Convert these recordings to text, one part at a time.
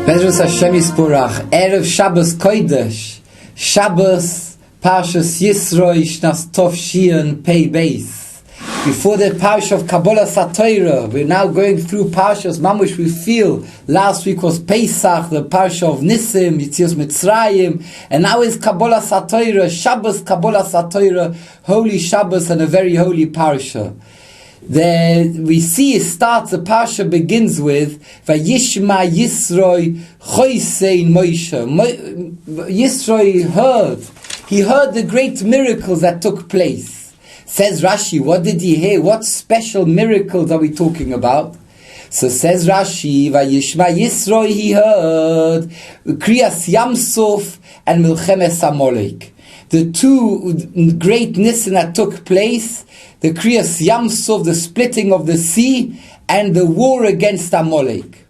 Bezras Hashem Yisborach, Erev Shabbos Kodesh, Shabbos Parashat Yitro, Shnas Tov Shion Pei Beis. Before the Parashat of Kabbalah Satira, we're now going through Parashas Mamush. We feel last week was Pesach, the Parashat of Nisim, Yitzias Mitzrayim, and now is Kabbalah Satira, Shabbos Kabbalah Satira, Holy Shabbos, and a very holy Parasha. We see it starts, the Parsha begins with Vayishma Yisroi Choisein Moshe. Yisroi he heard the great miracles that took place. Says Rashi, what did he hear? What special miracles are we talking about? So says Rashi, Vayishma Yisroi, he heard Kriyas Yamsuf and Milchemes Amalek. The two great nisim that took place, the Kriyas Yamsuf, the splitting of the sea, and the war against Amalek.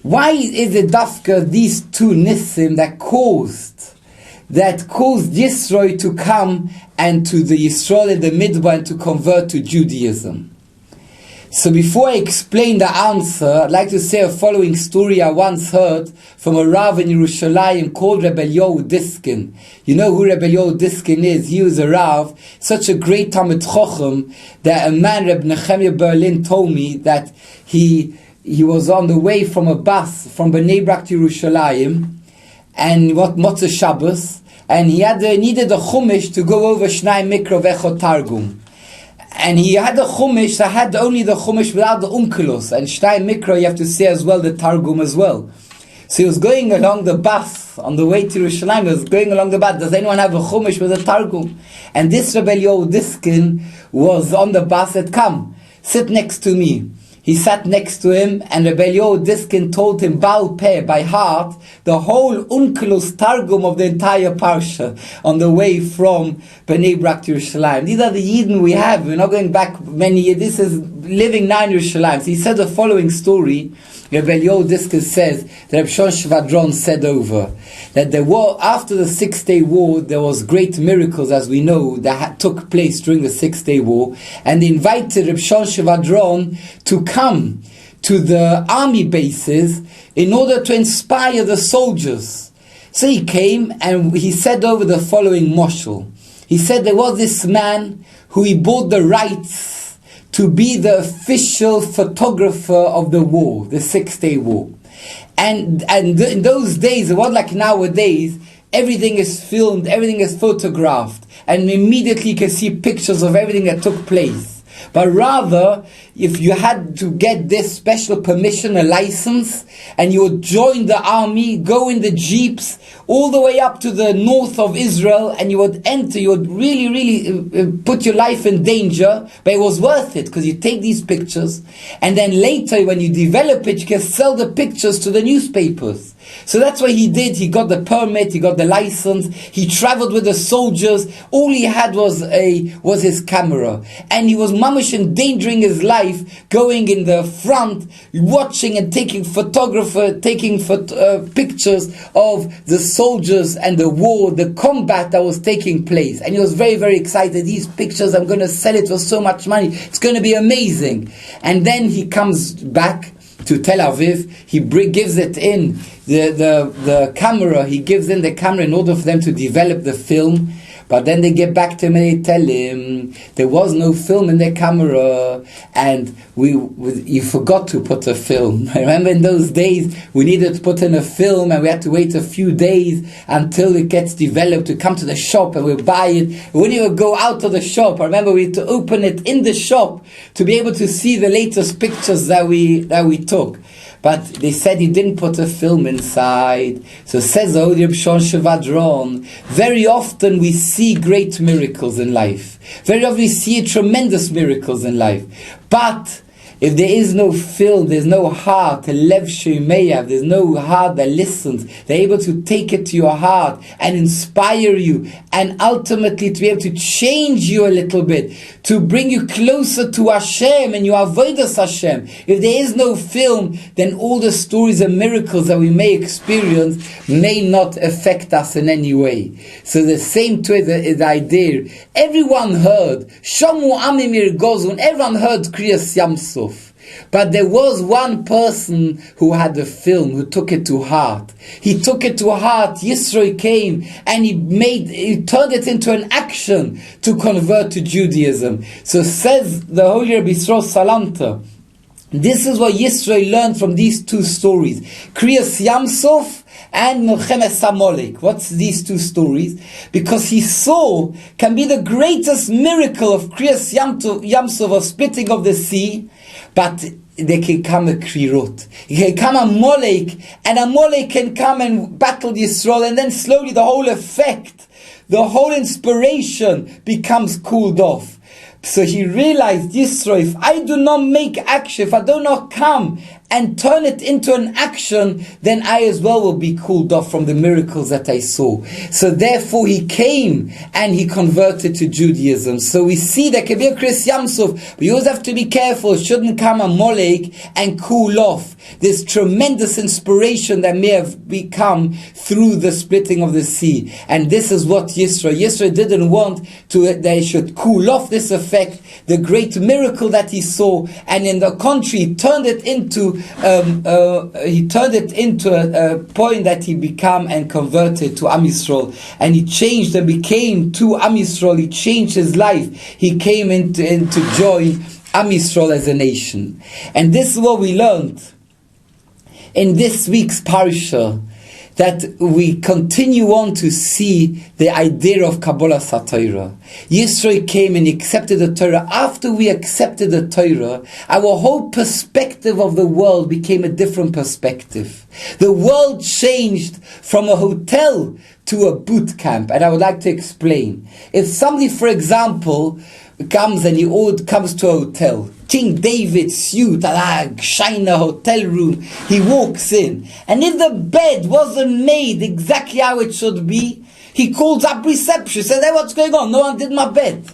Why is it dafka these two nisim that caused Yisro to come and to the Yisrael in the Midbar and to convert to Judaism? So before I explain the answer, I'd like to say a following story I once heard from a Rav in Yerushalayim called Rabbi Diskin. You know who Rabbi Diskin is? He was a Rav, such a great Talmid Chochem, that a man, Reb Nechemia Berlin, told me that he was on the way from a bus from Bnei Brak to Yerushalayim, and what Motzei Shabbos, and he needed a chumash to go over Shnai Mikra V'echot Targum. And he had a chumash that had only the chumash without the unkelos. And Shnai Mikra, you have to say as well, the Targum as well. So he was going along the bus, on the way to Yerushalayim, he was going along the bus. Does anyone have a chumash with a Targum? And this Rabbi Diskin was on the bus, said, come, sit next to me. He sat next to him, and Rabbi Diskin told him, Baal Peh, by heart, the whole Unkelus Targum of the entire Parsha on the way from Bnei Brak to Yerushalayim. These are the Yidden we have. We're not going back many years. This is living now in Yerushalayim. So he said the following story. Rabbi Diskin says that Reb Shon Shvadron said over that there were, after the 6-day war, there was great miracles, as we know, that took place during the 6-day war, and they invited Reb Shon Shvadron to come to the army bases in order to inspire the soldiers. So he came and he said over the following moshel. He said there was this man who he bought the rights to be the official photographer of the war, the 6-day war. And in those days, it wasn't like nowadays, everything is filmed, everything is photographed, and immediately you can see pictures of everything that took place. But rather, if you had to get this special permission, a license, and you would join the army, go in the jeeps, all the way up to the north of Israel, and you would enter, you would really put your life in danger, but it was worth it, because you take these pictures, and then later, when you develop it, you can sell the pictures to the newspapers. So that's what he did. He got the permit, he got the license, he traveled with the soldiers. All he had was his camera, and he was mamish endangering his life, going in the front, watching and taking pictures of the soldiers and the war, the combat that was taking place. And he was very, very excited. These pictures, I'm going to sell it for so much money. It's going to be amazing. And then he comes back to Tel Aviv. He gives it in the camera. He gives in the camera in order for them to develop the film. But then they get back to him and they tell him there was no film in the camera, and you forgot to put a film. I remember in those days we needed to put in a film, and we had to wait a few days until it gets developed to come to the shop and we'll buy it. When you would go out of the shop, I remember we had to open it in the shop to be able to see the latest pictures that we took. But they said he didn't put a film inside. So says Reb Shon Shvadron, very often we see great miracles in life. Very often we see tremendous miracles in life. But if there is no film, there's no heart, a lev sheimeyav, there's no heart that listens, they're able to take it to your heart and inspire you, and ultimately to be able to change you a little bit, to bring you closer to Hashem and your avodas Hashem. If there is no film, then all the stories and miracles that we may experience may not affect us in any way. So the same to the idea. Everyone heard Shamu Amimir Gozun, everyone heard Kriyas Yamsuf. But there was one person who had the film, who took it to heart. He took it to heart. Yisro came and he turned it into an action to convert to Judaism. So says the Holy Rabbi Yisro Salanta, this is what Yisro learned from these two stories, Kriyas Yamsuf and Milchemes Amalek. What's these two stories? Because he saw can be the greatest miracle of Kriyas Yamsuf, of splitting of the sea, but there can come a Krirot. It can come a Molek, and a Molek can come and battle Yisrael, and then slowly the whole effect, the whole inspiration becomes cooled off. So he realized, Yisro, if I do not make action, if I do not come and turn it into an action, then I as well will be cooled off from the miracles that I saw. So therefore he came and he converted to Judaism. So we see that can be a Kriyas Yamsuf, but you always have to be careful. It shouldn't come a Molek and cool off this tremendous inspiration that may have become through the splitting of the sea. And this is what Yisro didn't want that he should cool off this effect, the great miracle that he saw, and in the contrary, he turned it into a point that he became and converted to Am Yisrael, and he changed and became to Am Yisrael. He changed his life. He came into join Am Yisrael as a nation. And this is what we learned in this week's parasha, that we continue on to see the idea of Kabbalah Torah. Yisro came and he accepted the Torah. After we accepted the Torah, our whole perspective of the world became a different perspective. The world changed from a hotel to a boot camp, and I would like to explain. If somebody, for example, comes to a hotel, King David's suit, a shiner hotel room, he walks in, and if the bed wasn't made exactly how it should be, he calls up reception, says, hey, what's going on? No one did my bed.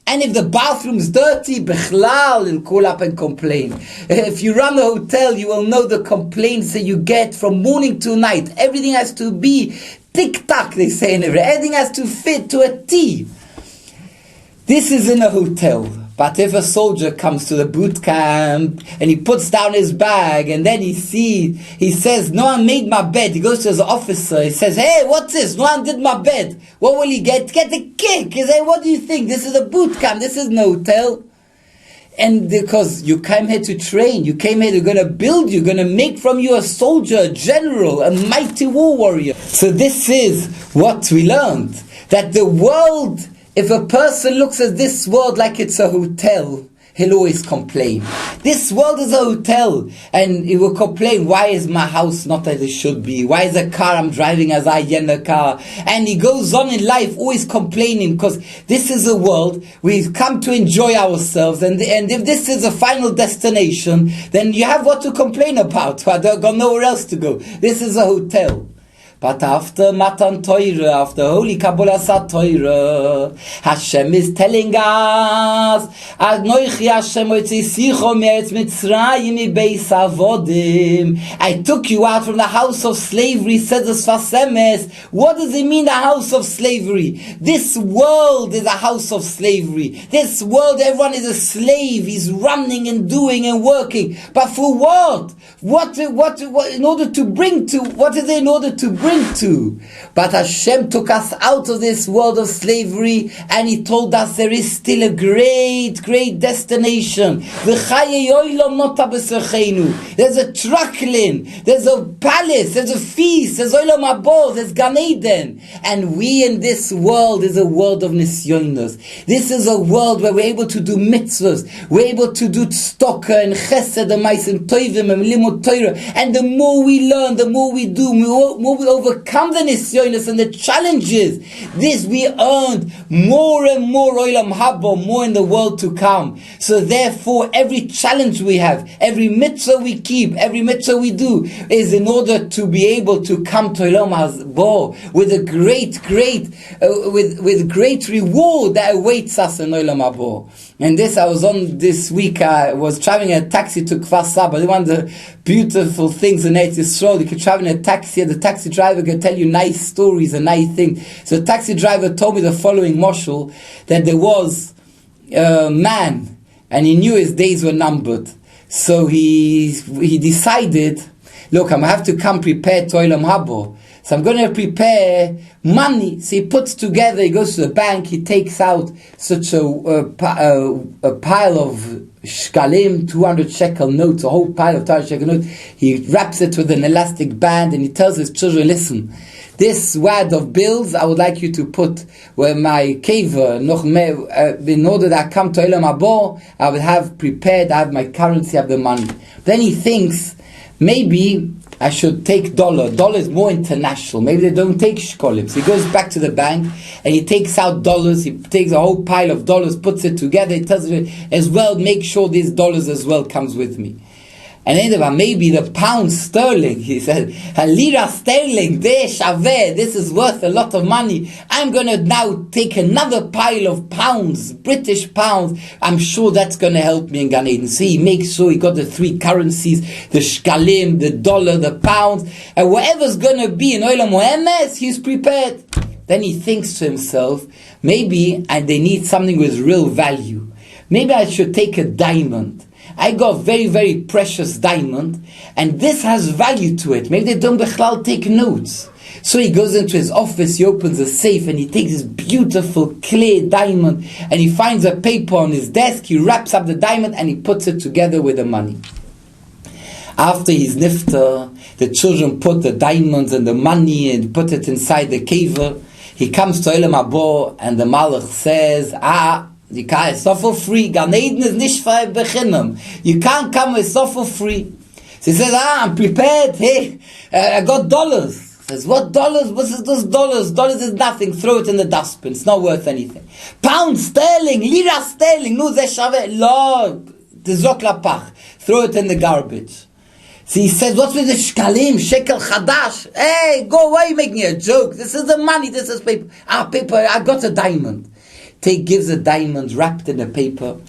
And if the bathroom's dirty, Bechlal, he'll call up and complain. If you run a hotel, you will know the complaints that you get from morning to night. Everything has to be tick-tock, they say in everything. Everything has to fit to a T. This is in a hotel. But if a soldier comes to the boot camp and he puts down his bag and then he says, no one made my bed. He goes to his officer, he says, hey, what's this? No one did my bed. What will he get? Get a kick. He says, what do you think? This is a boot camp. This is no hotel. And because you came here to train, you came here, you're going to build, you're going to make from you a soldier, a general, a mighty war warrior. So this is what we learned, that the world, if a person looks at this world like it's a hotel, he'll always complain. This world is a hotel, and he will complain, why is my house not as it should be? Why is the car I'm driving as I in the car? And he goes on in life always complaining, because this is a world we've come to enjoy ourselves, and if this is a final destination, then you have what to complain about. I don't got nowhere else to go. This is a hotel. But after Matan Torah, after Holy Kabbalah Torah, Hashem is telling us, Anoichi Hashem otzisicho me'eretz Mitzrayim mibeis avodim. I took you out from the house of slavery, says the Sfas Emes. What does it mean, the house of slavery? This world is a house of slavery. This world, everyone is a slave. He's running and doing and working. But for what? What in order to bring to? What is it in order to bring to? But Hashem took us out of this world of slavery, and He told us there is still a great, great destination. There's a truckling, there's a palace, there's a feast, there's Olam Haba, there's Gan Eden. And we in this world is a world of nisyonos. This is a world where we're able to do mitzvahs, we're able to do tzedakah and chesed and ma'asim tovim and limud Torah. And the more we learn, the more we do, the more we overcome the nisyonos and the challenges, this we earned more and more Olam Haba, more in the world to come. So therefore, every challenge we have, every mitzvah we keep, every mitzvah we do, is in order to be able to come to Olam Haba with a great reward that awaits us in Olam Haba. And I was on this week, I was traveling in a taxi to Kfar Saba. One of the beautiful things in Eretz Yisrael, you can travel in a taxi, and the taxi driver can tell you nice stories and nice things. So the taxi driver told me the following moshul, that there was a man, and he knew his days were numbered. So he decided, look, I'm going to have to come prepared to Olam Habo. So I'm going to prepare money. So he puts together, he goes to the bank, he takes out such a pile of shkalim, 200 shekel notes, a whole pile of 200 shekel notes. He wraps it with an elastic band and he tells his children, listen, this wad of bills I would like you to put where my kever, in order that I come to Olam Habo, I will have prepared, I have my currency, I have the money. Then he thinks, maybe I should take dollar. Dollar is more international. Maybe they don't take shkolim. So he goes back to the bank and he takes out dollars. He takes a whole pile of dollars, puts it together. He tells it as well, make sure these dollars as well comes with me. And then maybe the pound sterling, he said, a lira sterling, this is worth a lot of money. I'm going to now take another pile of pounds, British pounds. I'm sure that's going to help me in Gan Eden. So he makes sure he got the three currencies, the shkalim, the dollar, the pounds, and whatever's going to be in Olam Moemes, he's prepared. Then he thinks to himself, maybe they need something with real value. Maybe I should take a diamond. I got a very, very precious diamond, and this has value to it. Maybe they don't bechlal take notes. So he goes into his office, he opens a safe, and he takes this beautiful clear diamond, and he finds a paper on his desk, he wraps up the diamond, and he puts it together with the money. After his nifta, the children put the diamonds and the money and put it inside the kever. He comes to Olam Habo, and the Malach says, you can't, it's not for free. Gan Eden is nicht for bechinam. You can't come, it's not for free. So he says, I'm prepared. Hey, I got dollars. He says, what dollars? What is those dollars? Dollars is nothing. Throw it in the dustbin. It's not worth anything. Pound sterling, lira sterling. No, ze shave. Lord, tizok lapach. Throw it in the garbage. So he says, what's with the shkalim, shekel chadash? Hey, go away, you're making a joke. This is the money, this is paper. Paper, I got a diamond. Gives a diamond wrapped in a paper,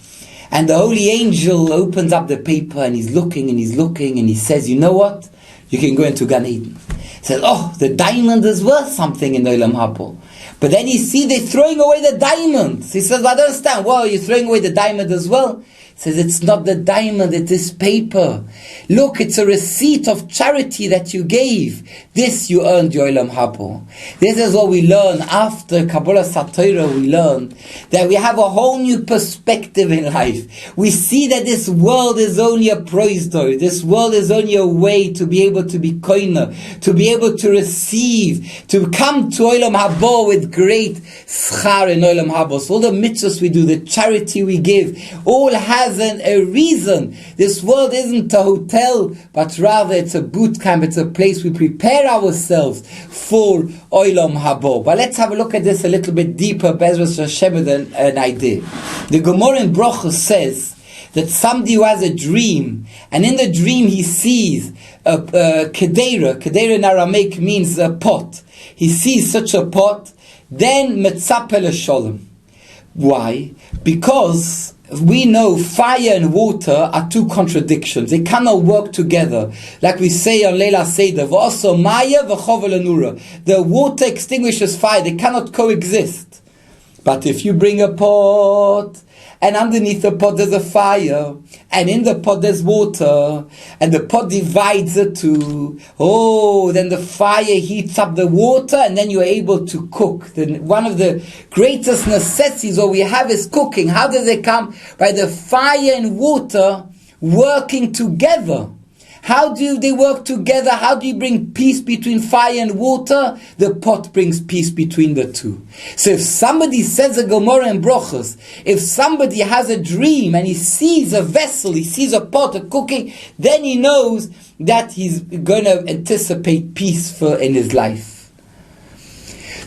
and the holy angel opens up the paper and he's looking and he's looking and he says, you know what? You can go into Gan Eden. He says, the diamond is worth something in Olam Habo. But then you see they're throwing away the diamond. He says, I don't understand. Well, you're throwing away the diamond as well? He says, it's not the diamond, it is paper. Look, it's a receipt of charity that you gave. This you earned your Olam Habo. This is what we learn after Kabbalah Satorah. We learn that we have a whole new perspective in life. We see that this world is only a proisdor. This world is only a way to be able to be koiner, to be able to receive, to come to Olam Habo with great schar in Olam Habo. So all the mitzvahs we do, the charity we give, all has a reason. This world isn't a hotel, but rather it's a boot camp. It's a place we prepare ourselves for Olam Habo. But let's have a look at this a little bit deeper, Bezras Hashem, with an idea. The Gemara in Brochus says that somebody who has a dream, and in the dream he sees a kedera. Kedera in Aramaic means a pot. He sees such a pot, then metzapel sholem. Why? Because we know fire and water are two contradictions. They cannot work together. Like we say on Leila Seder, v'oso maya v'chov l'nura. The water extinguishes fire. They cannot coexist. But if you bring a pot, and underneath the pot there's a fire, and in the pot there's water, and the pot divides the two, then the fire heats up the water, and then you're able to cook. One of the greatest necessities what we have is cooking. How does it come? By the fire and water working together. How do they work together? How do you bring peace between fire and water? The pot brings peace between the two. So if somebody says a Gemara in Brochus, if somebody has a dream and he sees a vessel, he sees a pot, a cooking, then he knows that he's going to anticipate peace in his life.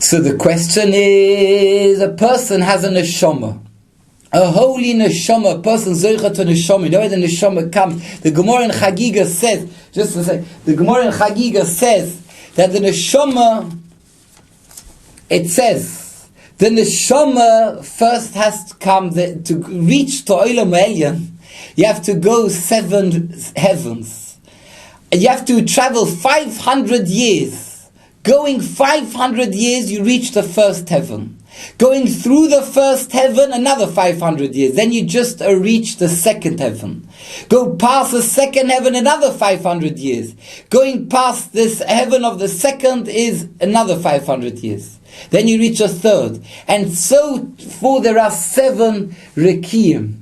So the question is, a person has a neshama. A holy neshama, a person zoicha to neshama. You know where the neshama comes? The Gemara in Chagiga says, just to say, the Gemara in Chagiga says that the neshama, it says, the neshama first has to come, to reach to Olam Elyon, you have to go 7 heavens. And you have to travel 500 years. Going 500 years, you reach the first heaven. Going through the first heaven, another 500 years. Then you just reach the second heaven. Go past the second heaven, another 500 years. Going past this heaven of the second is another 500 years. Then you reach a third. And so forth, there are 7 Rekiim.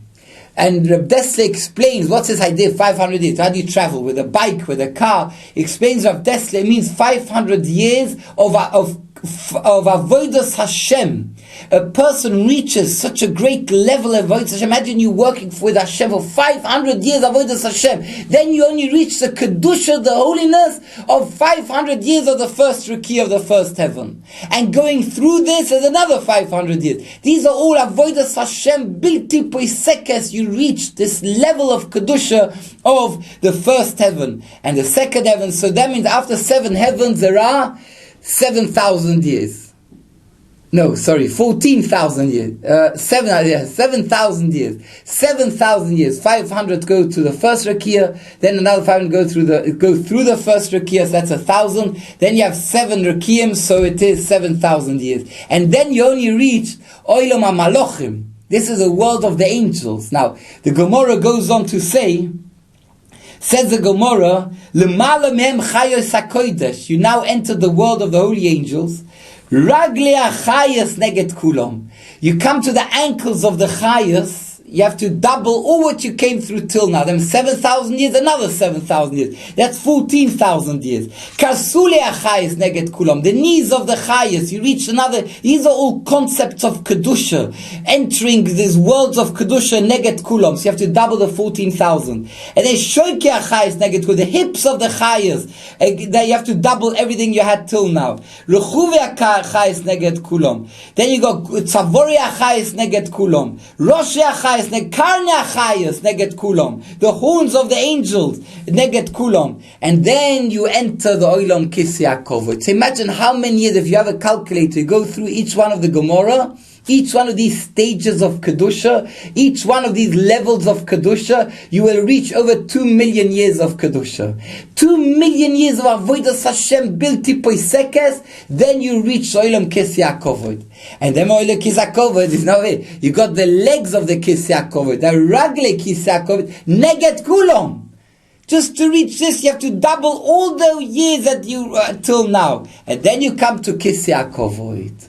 And Rabbi Dessler explains, what's this idea of 500 years? How do you travel? With a bike, with a car? He explains Rabbi Dessler, it means 500 years of Avodas Hashem. A person reaches such a great level of Avodas Hashem. Imagine you working with Hashem for 500 years of Avodas Hashem. Then you only reach the Kedusha, the holiness of 500 years of the first Riki of the first heaven. And going through this is another 500 years. These are all Avodas Hashem, Bilti Poisekes. You reach this level of Kedusha of the first heaven and the second heaven. So that means after 7 heavens there are 7,000 years. No, sorry, 14,000 years. 7,000 years. 7,000 years. 500 go to the first rakia, then another 500 go through the first rakia, so that's 1,000. Then you have 7 rakiim, so it is 7,000 years. And then you only reach Olam HaMalochim. This is the world of the angels. Now, the Gemara goes on to say, says the Gemara, L'mala mehem chayos hakodesh. You now enter the world of the holy angels. Ragli achayos neget kulam. You come to the ankles of the chayos. You have to double all what you came through till now. Then 7,000 years, another 7,000 years. That's 14,000 years. Karsule achayos neget kulam. The knees of the chayos. You reach another. These are all concepts of kedusha. Entering these worlds of kedusha neget kulam. So you have to double the 14,000. And then shoyke achayos neget kulam. The hips of the chayos. Then you have to double everything you had till now. Rechuve achayos neget kulam. Then you go tzavori achayos neget kulam. Rosh achayos. The horns of the angels, neget kulam, and then you enter the olam kisya kovod. So imagine how many years, if you have a calculator, you go through each one of the Gemara, each one of these stages of Kedusha, each one of these levels of Kedusha, you will reach over 2 million years of Kedusha. 2 million years of Avodas Hashem, Bilti Poisekes, then you reach Olam Kisya Kovod. And then Olam Kisya Kovod is now it. You got the legs of the Kisya Kovod, the Ragle Kisya Kovod, Neget Kulam. Just to reach this, you have to double all the years that you till now. And then you come to Kisya Kovod.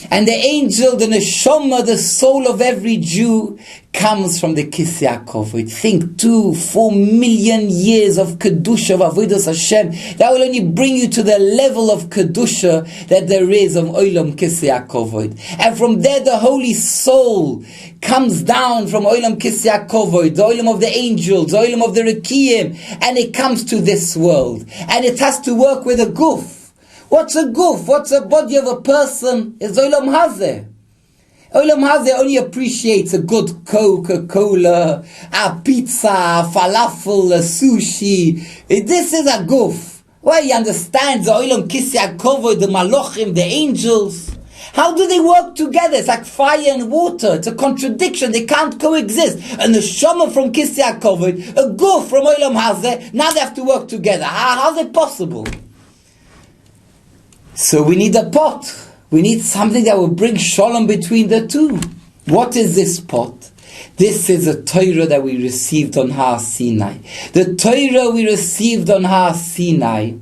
And the angel, the neshama, the soul of every Jew, comes from the Kisya Kovod. Think 2-4 million years of Kedusha, of Avodas Hashem. That will only bring you to the level of Kedusha that there is of Olam Kisya Kovod. And from there the holy soul comes down from Olam Kisya Kovod, the Olam of the angels, the Olam of the Rekiim, and it comes to this world. And it has to work with a guf. What's a guf? What's a body of a person? It's Olam Hazeh. Olam Hazeh only appreciates a good Coca-Cola, a pizza, a falafel, a sushi. This is a guf. Well, he understands the Olam Kisya Kovod, the Malochim, the angels. How do they work together? It's like fire and water. It's a contradiction. They can't coexist. And the Shama from Kisya Kovod, a guf from Olam Hazeh, now they have to work together. How's it possible? So we need a pot. We need something that will bring shalom between the two. What is this pot? This is a Torah that we received on Har Sinai. The Torah we received on Har Sinai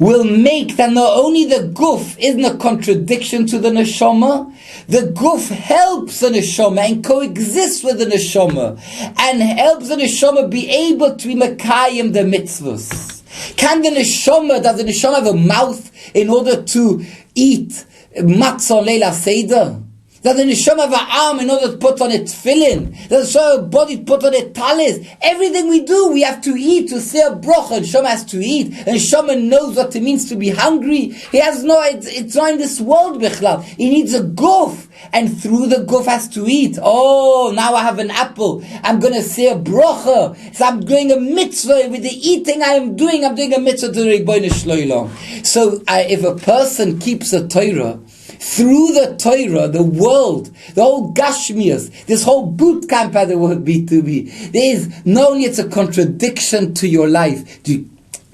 will make that not only the guf isn't a contradiction to the neshama, the guf helps the neshama and coexists with the neshama and helps the neshama be able to be mekayim the mitzvahs. Can the neshama, does the neshama have a mouth in order to eat matzah on Leila Seder? Does the neshama have an arm in order to put on a tefillin? Does the neshama have a body to put on a talis? Everything we do, we have to eat to say a bracha. Neshama has to eat. And neshama knows what it means to be hungry. He has no, it's not in this world, bichlal. He needs a guf. And through the guf has to eat. Oh, now I have an apple. I'm going to say a bracha. So I'm doing a mitzvah. With the eating I'm doing a mitzvah to the Rebbeinu Shloilom. So if a person keeps a Torah, through the Torah, the world, the whole Gashmias, this whole boot camp at the word B2B, there is not only it's a contradiction to your life.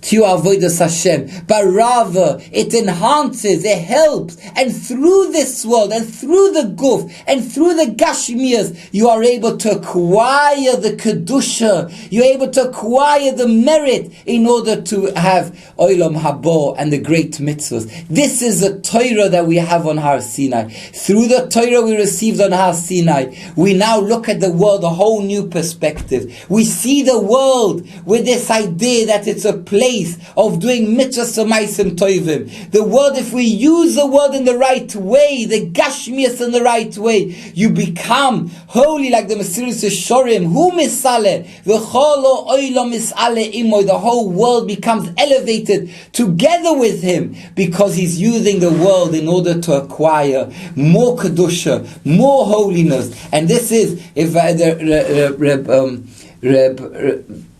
to your avodas Hashem, but rather it enhances, it helps, and through this world, and through the guf, and through the gashmias, you are able to acquire the kedusha, you're able to acquire the merit in order to have olam haba and the great mitzvahs. This is the Torah that we have on Har Sinai. Through the Torah we received on Har Sinai, we now look at the world a whole new perspective. We see the world with this idea that it's a place of doing mitzvahs ma'asim tovim. The world, if we use the word in the right way, the gashmias in the right way, you become holy like the Mesilas Yesharim. Hu misale v'cholo oilo misale imoy. The whole world becomes elevated together with him because he's using the world in order to acquire more kedusha, more holiness. And this is if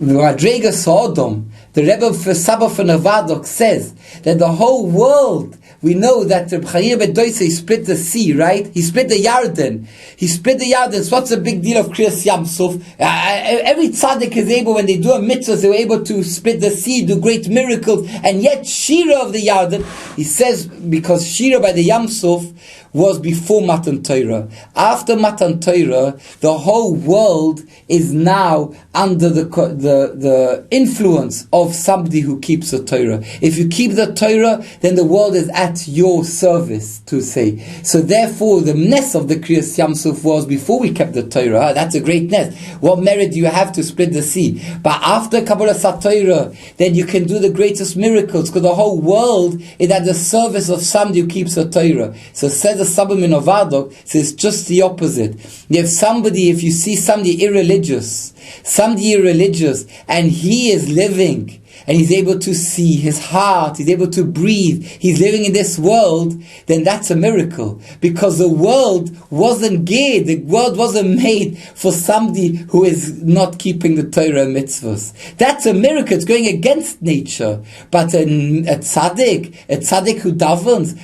Madrega Sodom, the Rebbe for Saba for Nevadok, says that the whole world, we know that Reb Chaim Bedoise split the sea, right? He split the Yarden. So what's the big deal of Kriyas Yamsuf? Every tzaddik is able, when they do a mitzvah, they were able to split the sea, do great miracles, and yet Shira of the Yarden, he says, because Shira by the Yamsuf was before Matan Torah. After Matan Torah, the whole world is now under the influence of somebody who keeps the Torah. If you keep the Torah, then the world is at your service, to say. So therefore, the ness of the Kriyas Yamsuf was before we kept the Torah. That's a great ness. What merit do you have to split the sea? But after Kabbalah Torah, then you can do the greatest miracles, because the whole world is at the service of somebody who keeps the Torah. So says the Sabbamin of Adok, says just the opposite. If you see somebody irreligious, and he is living, and he's able to see his heart, he's able to breathe, he's living in this world, then that's a miracle. Because the world wasn't geared, the world wasn't made for somebody who is not keeping the Torah and mitzvahs. That's a miracle, it's going against nature. But a tzaddik who davens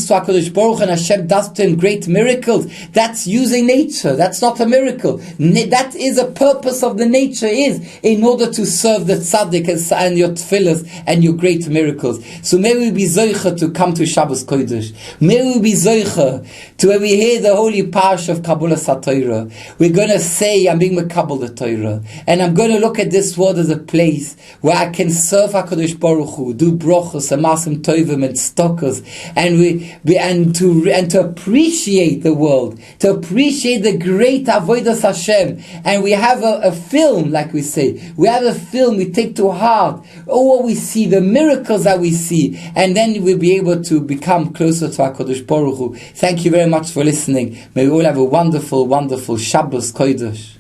to HaKadosh Baruch and Hashem does to him great miracles, that's using nature, that's not a miracle. That is a purpose of the nature, is in order to serve the tzaddik and your tefillas and your great miracles. So may we be zoicha to come to Shabbos Kodesh. May we be zoicha to, when we hear the holy parsha of Kabbalah Torah, we're going to say, I'm being mekabel the Torah, and I'm going to look at this world as a place where I can serve HaKadosh Baruch Hu, do brochos and masim tovim and stockers, and to appreciate the world, to appreciate the great avodas Hashem. And we have a film, like we say, we have a film we take to heart, what we see, the miracles that we see, and then we'll be able to become closer to HaKadosh Baruch Hu. Thank you very much for listening. May we all have a wonderful, wonderful Shabbos Kodesh.